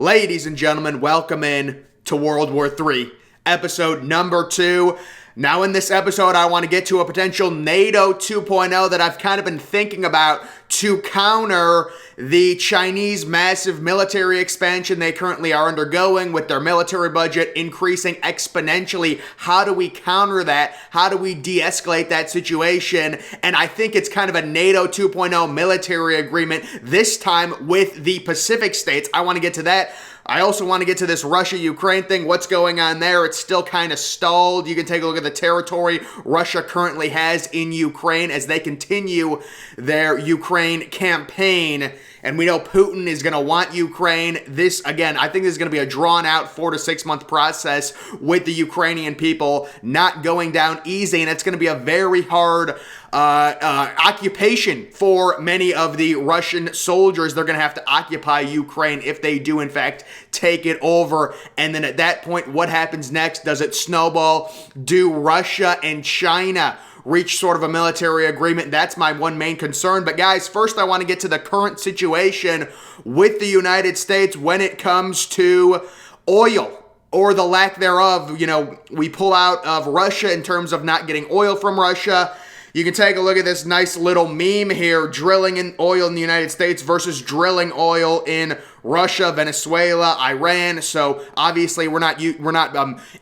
Ladies and gentlemen, welcome in to World War III, episode number 2. Now in this episode, I want to get to a potential NATO 2.0 that I've kind of been thinking about to counter the Chinese massive military expansion they currently are undergoing with their military budget increasing exponentially. How do we counter that? How do we de-escalate that situation? And I think it's kind of a NATO 2.0 military agreement, this time with the Pacific states. I want to get to that. I also want to get to this Russia-Ukraine thing. What's going on there? It's still kind of stalled. You can take a look at the territory Russia currently has in Ukraine as they continue their Ukraine campaign. And we know Putin is going to want Ukraine. This, again, I think this is going to be a drawn-out 4 to 6 month process with the Ukrainian people not going down easy. And it's going to be a very hard occupation for many of the Russian soldiers. They're going to have to occupy Ukraine if they do, in fact, take it over. And then at that point, what happens next? Does it snowball? Do Russia and China reach sort of a military agreement? That's my one main concern. But guys, first I want to get to the current situation with the United States when it comes to oil, or the lack thereof. You know, we pull out of Russia in terms of not getting oil from Russia. You can take a look at this nice little meme here, drilling in oil in the United States versus drilling oil in Russia, Venezuela, Iran. So obviously we're not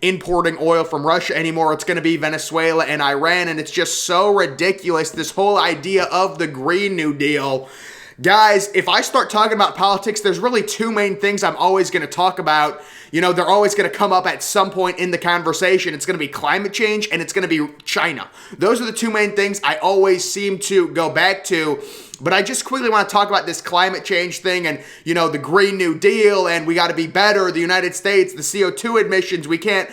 importing oil from Russia anymore. It's going to be Venezuela and Iran, and it's just so ridiculous, this whole idea of the Green New Deal. Guys, if I start talking about politics, there's really two main things I'm always going to talk about. You know, they're always going to come up at some point in the conversation. It's going to be climate change and it's going to be China. Those are the two main things I always seem to go back to. But I just quickly want to talk about this climate change thing and, you know, the Green New Deal, and we got to be better. The United States, the CO2 emissions, we can't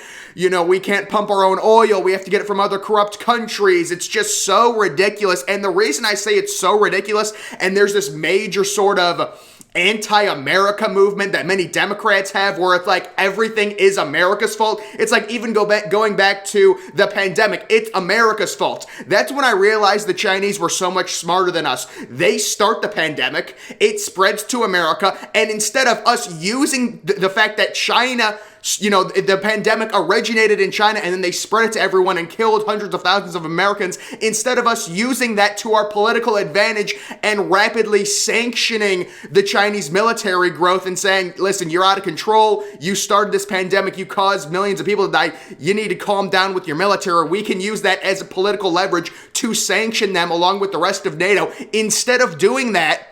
pump our own oil. We have to get it from other corrupt countries. It's just so ridiculous. And the reason I say it's so ridiculous, and there's this major sort of anti-America movement that many Democrats have, where it's like everything is America's fault. It's like even going back to the pandemic, it's America's fault. That's when I realized the Chinese were so much smarter than us. They start the pandemic, it spreads to America, and instead of us using the fact that China, you know, the pandemic originated in China and then they spread it to everyone and killed hundreds of thousands of Americans, instead of us using that to our political advantage and rapidly sanctioning the Chinese military growth and saying, listen, you're out of control, you started this pandemic, you caused millions of people to die, you need to calm down with your military. We can use that as a political leverage to sanction them along with the rest of NATO. Instead of doing that,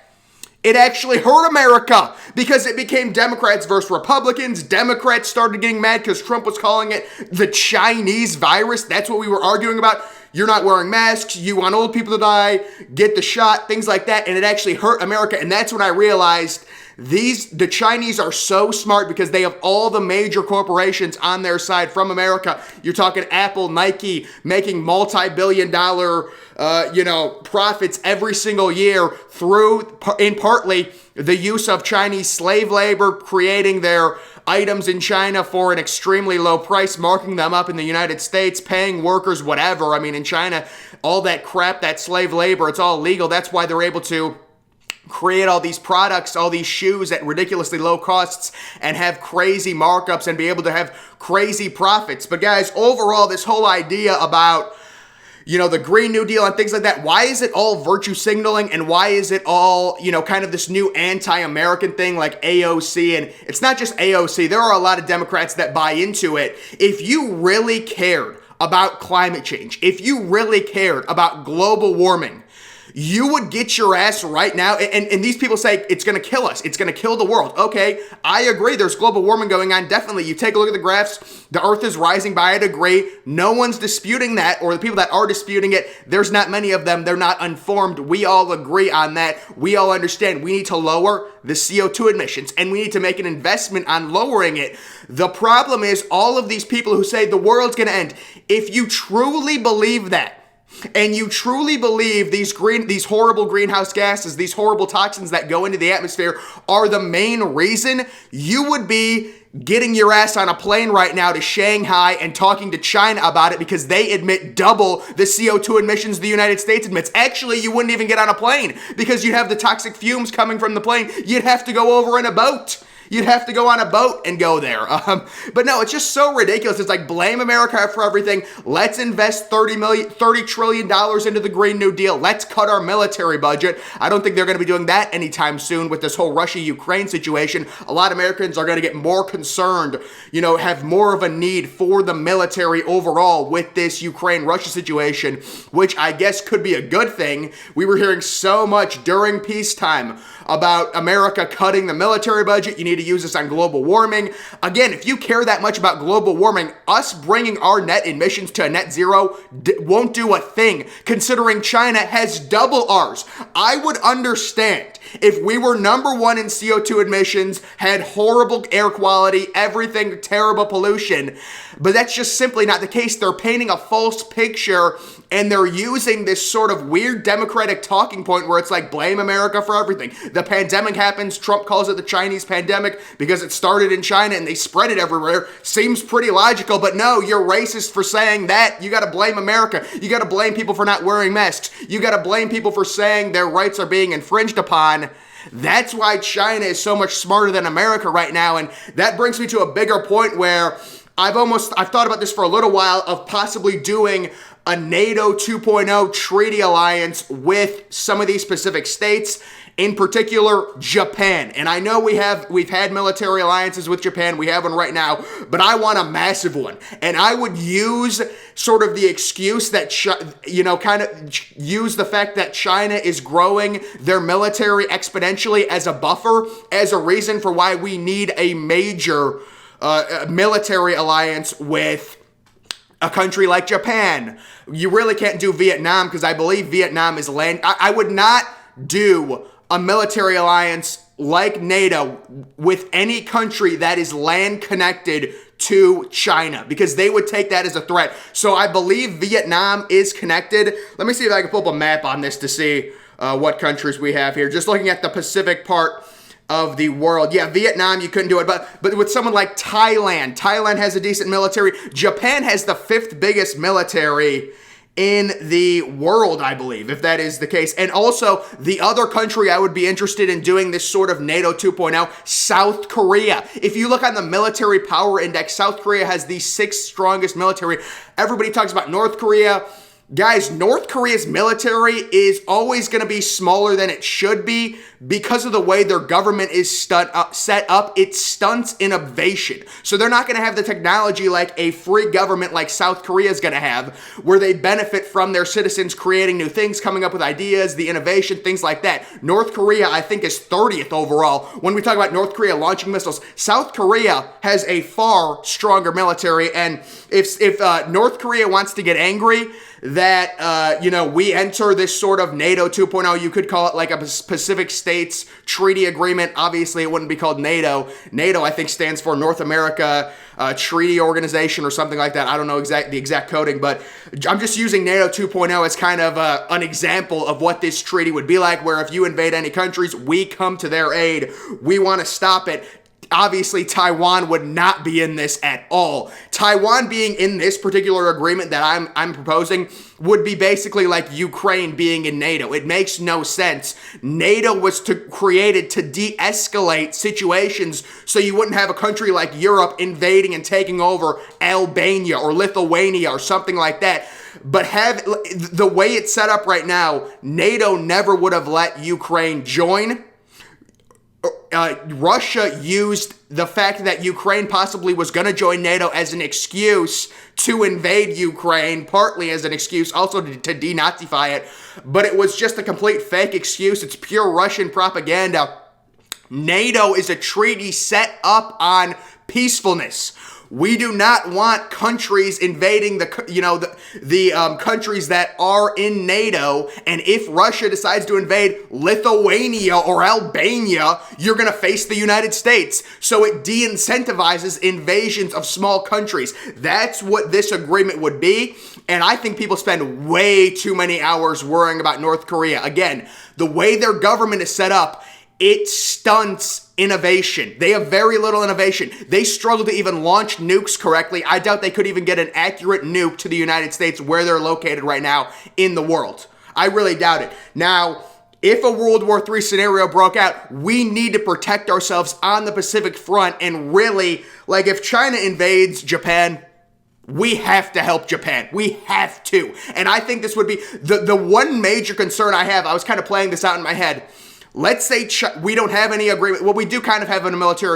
it actually hurt America because it became Democrats versus Republicans. Democrats started getting mad because Trump was calling it the Chinese virus. That's what we were arguing about. You're not wearing masks. You want old people to die. Get the shot. Things like that. And it actually hurt America. And that's when I realized the Chinese are so smart because they have all the major corporations on their side from America. You're talking Apple, Nike, making multi-billion-dollar profits every single year through, in partly, the use of Chinese slave labor, creating their items in China for an extremely low price, marking them up in the United States, paying workers whatever. I mean, in China, all that crap, that slave labor, it's all legal. That's why they're able to create all these products, all these shoes at ridiculously low costs and have crazy markups and be able to have crazy profits. But guys, overall, this whole idea about, you know, the Green New Deal and things like that, why is it all virtue signaling, and why is it all, you know, kind of this new anti-American thing like AOC? And it's not just AOC. There are a lot of Democrats that buy into it. If you really cared about climate change, if you really cared about global warming, you would get your ass right now, and these people say it's going to kill us, it's going to kill the world. Okay, I agree, there's global warming going on, definitely. You take a look at the graphs, the earth is rising by a degree, no one's disputing that, or the people that are disputing it, there's not many of them, they're not informed. We all agree on that. We all understand we need to lower the CO2 emissions, and we need to make an investment on lowering it. The problem is all of these people who say the world's going to end, if you truly believe that, and you truly believe these horrible greenhouse gases, these horrible toxins that go into the atmosphere are the main reason, you would be getting your ass on a plane right now to Shanghai and talking to China about it because they emit double the CO2 emissions the United States emits. Actually, you wouldn't even get on a plane because you'd have the toxic fumes coming from the plane. You'd have to go over in a boat. you'd have to go on a boat and go there. But no, it's just so ridiculous. It's like, blame America for everything. Let's invest $30 trillion into the Green New Deal. Let's cut our military budget. I don't think they're going to be doing that anytime soon with this whole Russia-Ukraine situation. A lot of Americans are going to get more concerned, have more of a need for the military overall with this Ukraine-Russia situation, which I guess could be a good thing. We were hearing so much during peacetime about America cutting the military budget. You need to use this on global warming. Again, if you care that much about global warming, us bringing our net emissions to a net zero won't do a thing, considering China has double ours. I would understand if we were number one in CO2 emissions, had horrible air quality, everything, terrible pollution, but that's just simply not the case. They're painting a false picture, and they're using this sort of weird Democratic talking point where it's like, blame America for everything. The pandemic happens, Trump calls it the Chinese pandemic because it started in China and they spread it everywhere. Seems pretty logical, but no, you're racist for saying that. You gotta blame America. You gotta blame people for not wearing masks. You gotta blame people for saying their rights are being infringed upon. That's why China is so much smarter than America right now, and that brings me to a bigger point where I've thought about this for a little while of possibly doing a NATO 2.0 treaty alliance with some of these specific states, in particular Japan. And I know we've had military alliances with Japan, we have one right now, but I want a massive one. And I would use sort of the excuse that, use the fact that China is growing their military exponentially as a buffer, as a reason for why we need a major military alliance with a country like Japan. You really can't do Vietnam because I believe Vietnam is land. I would not do a military alliance like NATO with any country that is land connected to China, because they would take that as a threat. So I believe Vietnam is connected. Let me see if I can pull up a map on this to see what countries we have here. Just looking at the Pacific part of the world. Yeah, Vietnam, you couldn't do it, but with someone like Thailand has a decent military. Japan has the 5th biggest military in the world, I believe, if that is the case. And also, the other country I would be interested in doing this sort of NATO 2.0, South Korea. If you look on the military power index, South Korea has the 6th strongest military. Everybody talks about North Korea. Guys, North Korea's military is always going to be smaller than it should be because of the way their government is set up. It stunts innovation. So they're not going to have the technology like a free government like South Korea is going to have, where they benefit from their citizens creating new things, coming up with ideas, the innovation, things like that. North Korea, I think, is 30th overall. When we talk about North Korea launching missiles, South Korea has a far stronger military. And if North Korea wants to get angry that, we enter this sort of NATO 2.0, you could call it like a Pacific States Treaty Agreement. Obviously, it wouldn't be called NATO. NATO, I think, stands for North America Treaty Organization or something like that. I don't know the exact coding, but I'm just using NATO 2.0 as kind of an example of what this treaty would be like, where if you invade any countries, we come to their aid. We want to stop it. Obviously, Taiwan would not be in this at all. Taiwan being in this particular agreement that I'm proposing would be basically like Ukraine being in NATO. It makes no sense. NATO was created to de-escalate situations so you wouldn't have a country like Europe invading and taking over Albania or Lithuania or something like that. But the way it's set up right now, NATO never would have let Ukraine join. Russia used the fact that Ukraine possibly was going to join NATO as an excuse to invade Ukraine, partly as an excuse also to denazify it, but it was just a complete fake excuse. It's pure Russian propaganda. NATO is a treaty set up on peacefulness. We do not want countries invading the countries that are in NATO. And if Russia decides to invade Lithuania or Albania, you're going to face the United States. So it de-incentivizes invasions of small countries. That's what this agreement would be. And I think people spend way too many hours worrying about North Korea. Again, the way their government is set up, it stunts innovation. They have very little innovation. They struggle to even launch nukes correctly. I doubt they could even get an accurate nuke to the United States where they're located right now in the world. I really doubt it. Now, if a World War III scenario broke out, we need to protect ourselves on the Pacific front. And really, like, if China invades Japan, we have to help Japan. We have to. And I think this would be the one major concern I have. I was kind of playing this out in my head. Let's say we don't have any agreement. Well, we do kind of have a military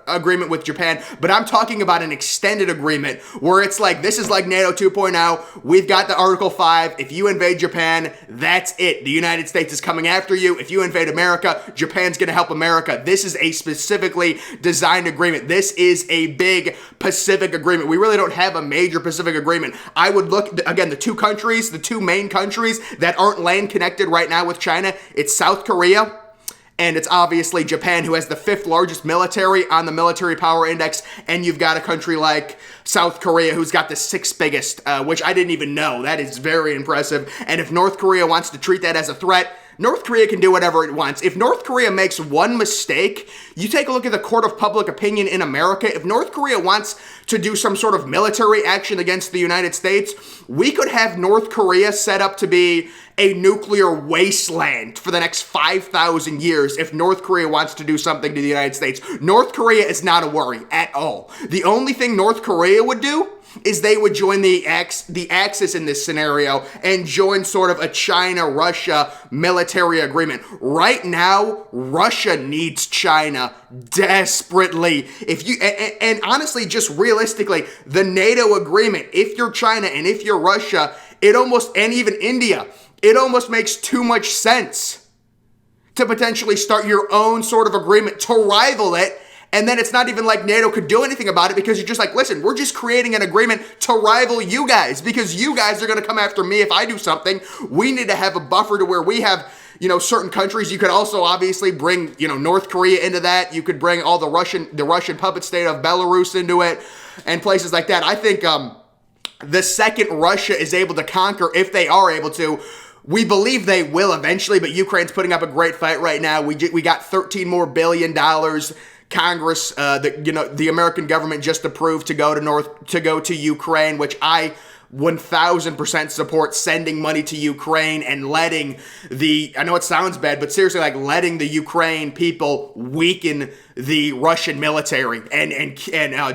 agreement with Japan, but I'm talking about an extended agreement where it's like, this is like NATO 2.0. We've got the Article 5. If you invade Japan, that's it. The United States is coming after you. If you invade America, Japan's going to help America. This is a specifically designed agreement. This is a big Pacific agreement. We really don't have a major Pacific agreement. I would look, again, the two main countries that aren't land connected right now with China, it's South Korea, and it's obviously Japan, who has the 5th largest military on the military power index. And you've got a country like South Korea, who's got the 6th biggest, which I didn't even know. That is very impressive. And if North Korea wants to treat that as a threat, North Korea can do whatever it wants. If North Korea makes one mistake, you take a look at the court of public opinion in America. If North Korea wants to do some sort of military action against the United States, we could have North Korea set up to be a nuclear wasteland for the next 5,000 years if North Korea wants to do something to the United States. North Korea is not a worry at all. The only thing North Korea would do is they would join the Axis in this scenario and join sort of a China-Russia military agreement. Right now, Russia needs China desperately. And honestly, just realistically, the NATO agreement, if you're China and if you're Russia, and even India, it almost makes too much sense to potentially start your own sort of agreement to rival it. And then it's not even like NATO could do anything about it, because you're just like, listen, we're just creating an agreement to rival you guys, because you guys are going to come after me if I do something. We need to have a buffer to where we have, certain countries. You could also obviously bring, North Korea into that. You could bring all the Russian puppet state of Belarus into it and places like that. I think the second Russia is able to conquer, if they are able to, we believe they will eventually, but Ukraine's putting up a great fight right now. We got $13 more billion. Congress, the American government just approved to go to Ukraine, which I 1000% support, sending money to Ukraine and letting I know it sounds bad, but seriously, like letting the Ukraine people weaken the Russian military and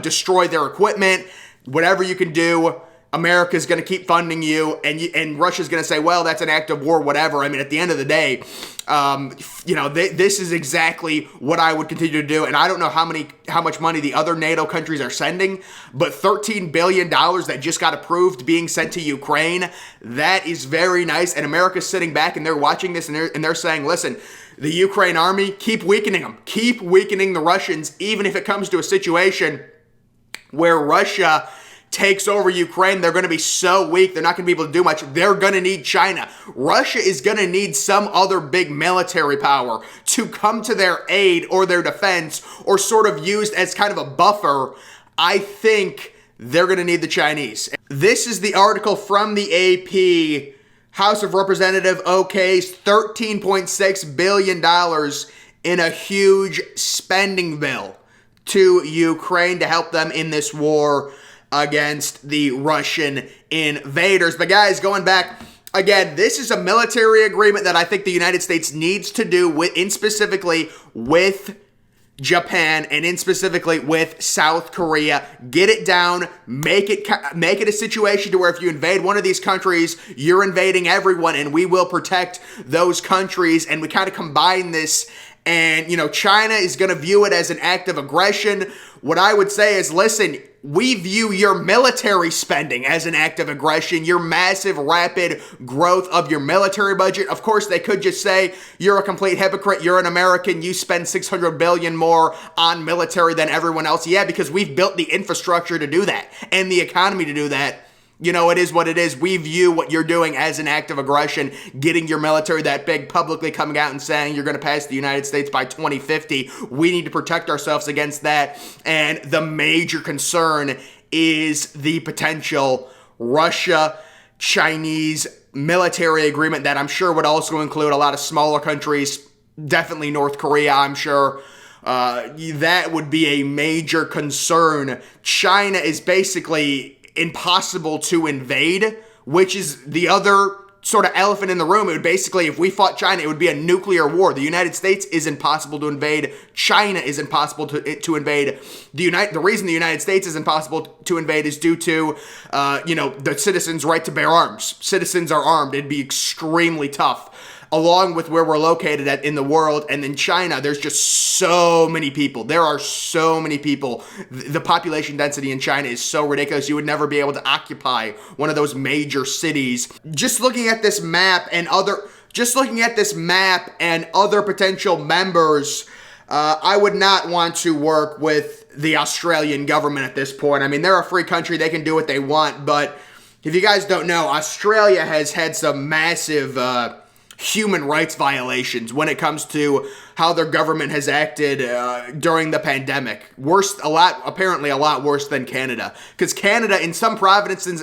destroy their equipment. Whatever you can do, America's going to keep funding you, and Russia's going to say, well, that's an act of war, whatever. I mean, at the end of the day, this is exactly what I would continue to do. And I don't know how much money the other NATO countries are sending, but $13 billion that just got approved being sent to Ukraine, that is very nice. And America's sitting back and they're watching this and they're saying, listen, the Ukraine army, keep weakening them. Keep weakening the Russians, even if it comes to a situation where Russia takes over Ukraine. They're going to be so weak, they're not going to be able to do much. They're going to need China. Russia is going to need some other big military power to come to their aid or their defense, or sort of used as kind of a buffer. I think they're going to need the Chinese. This is the article from the AP. House of Representatives okays $13.6 billion in a huge spending bill to Ukraine to help them in this war against the Russian invaders. But guys, going back, again, this is a military agreement that I think the United States needs to do specifically with Japan and specifically with South Korea. Get it down, make it a situation to where if you invade one of these countries, you're invading everyone, and we will protect those countries. And we kind of combine this, and China is going to view it as an act of aggression. What I would say is, listen, we view your military spending as an act of aggression, your massive, rapid growth of your military budget. Of course, they could just say, you're a complete hypocrite, you're an American, you spend $600 billion more on military than everyone else. Yeah, because we've built the infrastructure to do that and the economy to do that. It is what it is. We view what you're doing as an act of aggression, getting your military that big, publicly coming out and saying you're going to pass the United States by 2050. We need to protect ourselves against that. And the major concern is the potential Russia-Chinese military agreement that I'm sure would also include a lot of smaller countries, definitely North Korea, I'm sure. That would be a major concern. China is basically impossible to invade, which is the other sort of elephant in the room. It would basically, if we fought China, it would be a nuclear war. The United States is impossible to invade. China is impossible to invade. The reason the United States is impossible to invade is due to, the citizens' right to bear arms. Citizens are armed. It'd be extremely tough, along with where we're located at in the world. And in China, there's just so many people. There are so many people. The population density in China is so ridiculous. You would never be able to occupy one of those major cities. Just looking at this map and other potential members, I would not want to work with the Australian government at this point. I mean, they're a free country. They can do what they want. But if you guys don't know, Australia has had some massive human rights violations when it comes to how their government has acted during the pandemic. Apparently a lot worse than Canada. Because Canada, in some provinces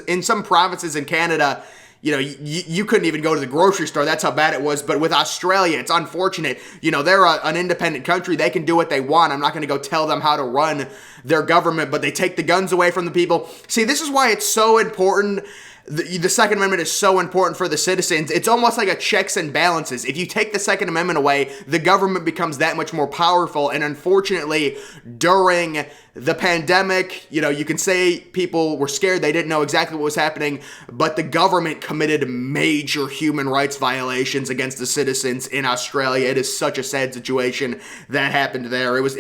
in Canada, you couldn't even go to the grocery store. That's how bad it was. But with Australia, it's unfortunate. They're an independent country. They can do what they want. I'm not going to go tell them how to run their government, but they take the guns away from the people. See, this is why it's so important. The Second Amendment is so important for the citizens. It's almost like a checks and balances. If you take the Second Amendment away, the government becomes that much more powerful. And unfortunately, during the pandemic, you can say people were scared. They didn't know exactly what was happening, but the government committed major human rights violations against the citizens in Australia. It is such a sad situation that happened there. It was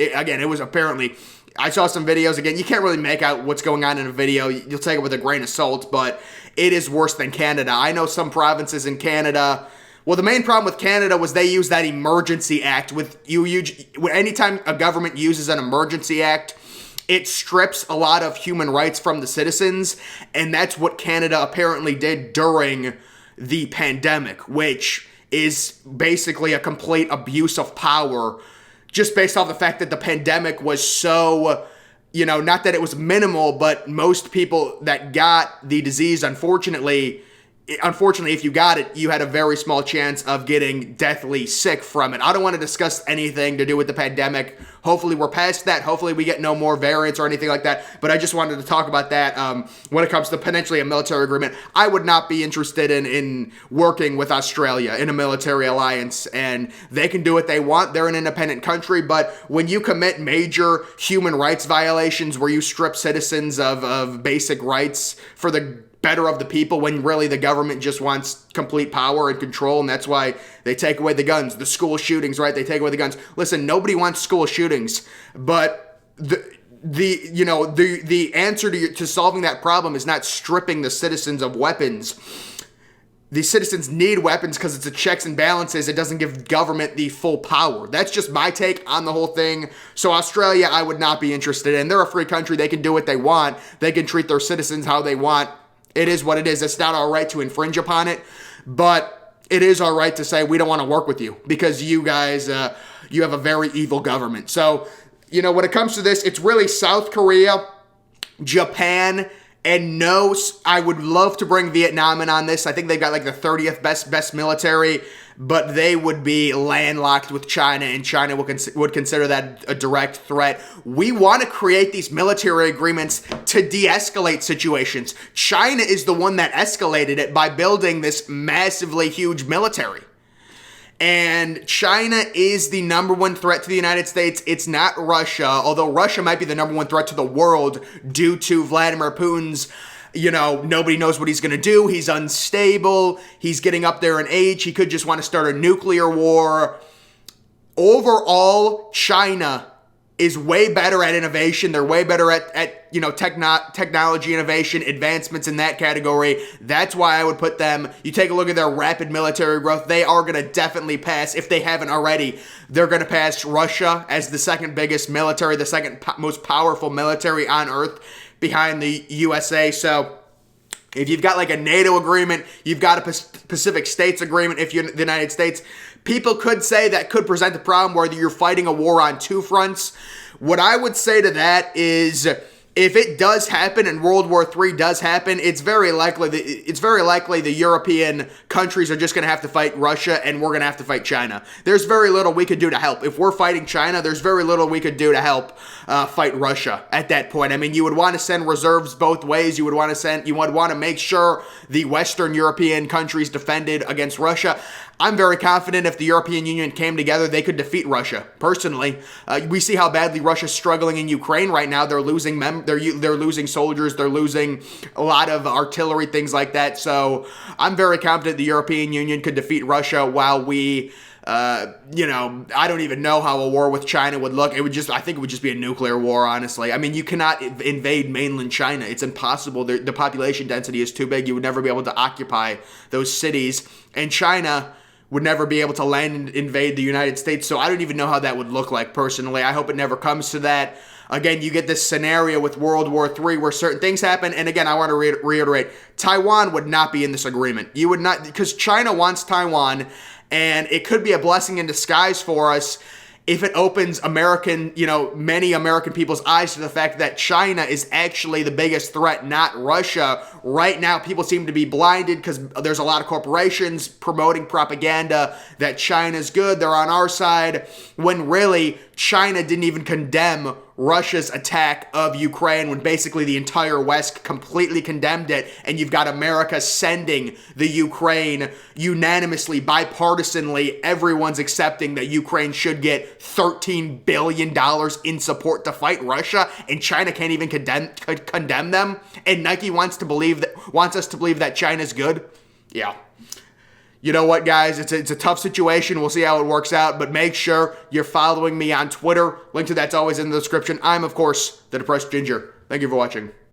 apparently, I saw some videos. Again, you can't really make out what's going on in a video. You'll take it with a grain of salt, but it is worse than Canada. I know some provinces in Canada. Well, the main problem with Canada was they used that emergency act. Anytime a government uses an emergency act, it strips a lot of human rights from the citizens, and that's what Canada apparently did during the pandemic, which is basically a complete abuse of power, just based off the fact that the pandemic was so, not that it was minimal, but most people that got the disease, unfortunately, if you got it, you had a very small chance of getting deathly sick from it. I don't want to discuss anything to do with the pandemic. Hopefully we're past that. Hopefully we get no more variants or anything like that. But I just wanted to talk about that when it comes to potentially a military agreement. I would not be interested in working with Australia in a military alliance, and they can do what they want. They're an independent country. But when you commit major human rights violations where you strip citizens of basic rights for the better of the people, when really the government just wants complete power and control, and that's why they take away the guns. The school shootings, right? They take away the guns. Listen, nobody wants school shootings, but the answer to solving that problem is not stripping the citizens of weapons. The citizens need weapons because it's a checks and balances. It doesn't give government the full power. That's just my take on the whole thing. So Australia, I would not be interested in. They're a free country. They can do what they want. They can treat their citizens how they want. It is what it is. It's not our right to infringe upon it, but it is our right to say we don't want to work with you because you guys, you have a very evil government. So, when it comes to this, it's really South Korea, Japan, and no, I would love to bring Vietnam in on this. I think they've got like the 30th best military, but they would be landlocked with China, and China would consider that a direct threat. We want to create these military agreements to de-escalate situations. China is the one that escalated it by building this massively huge military. And China is the number one threat to the United States. It's not Russia, although Russia might be the number one threat to the world due to Vladimir Putin's, nobody knows what he's going to do. He's unstable. He's getting up there in age. He could just want to start a nuclear war. Overall, China is way better at innovation. They're way better at technology innovation, advancements in that category. That's why I would put them. You take a look at their rapid military growth. They are going to definitely pass, if they haven't already, they're going to pass Russia as the second biggest military, the second most powerful military on earth behind the USA. So if you've got like a NATO agreement, you've got a Pacific States agreement, if you're the United States, people could say that could present a problem where you're fighting a war on two fronts. What I would say to that is, if it does happen and World War III does happen, it's very likely the European countries are just going to have to fight Russia, and we're going to have to fight China. There's very little we could do to help. If we're fighting China, there's very little we could do to help fight Russia at that point. I mean, you would want to send reserves both ways. You would want to make sure the Western European countries defended against Russia. I'm very confident if the European Union came together, they could defeat Russia. Personally, we see how badly Russia's struggling in Ukraine right now. They're losing they're losing soldiers. They're losing a lot of artillery, things like that. So I'm very confident the European Union could defeat Russia while we. I don't even know how a war with China would look. I think it would just be a nuclear war, honestly. I mean, you cannot invade mainland China. It's impossible. The population density is too big. You would never be able to occupy those cities. And China would never be able to land and invade the United States. So I don't even know how that would look like personally. I hope it never comes to that. Again, you get this scenario with World War III where certain things happen. And again, I want to reiterate, Taiwan would not be in this agreement. You would not, because China wants Taiwan, and it could be a blessing in disguise for us if it opens many American people's eyes to the fact that China is actually the biggest threat, not Russia. Right now, people seem to be blinded because there's a lot of corporations promoting propaganda that China's good, they're on our side, when really China didn't even condemn Russia's attack of Ukraine, when basically the entire West completely condemned it, and you've got America sending the Ukraine unanimously, bipartisanly, everyone's accepting that Ukraine should get $13 billion in support to fight Russia, and China can't even condemn them, and Nike wants us to believe that China's good? Yeah. You know what, guys? It's a tough situation. We'll see how it works out, but make sure you're following me on Twitter. Link to that's always in the description. I'm, of course, the Depressed Ginger. Thank you for watching.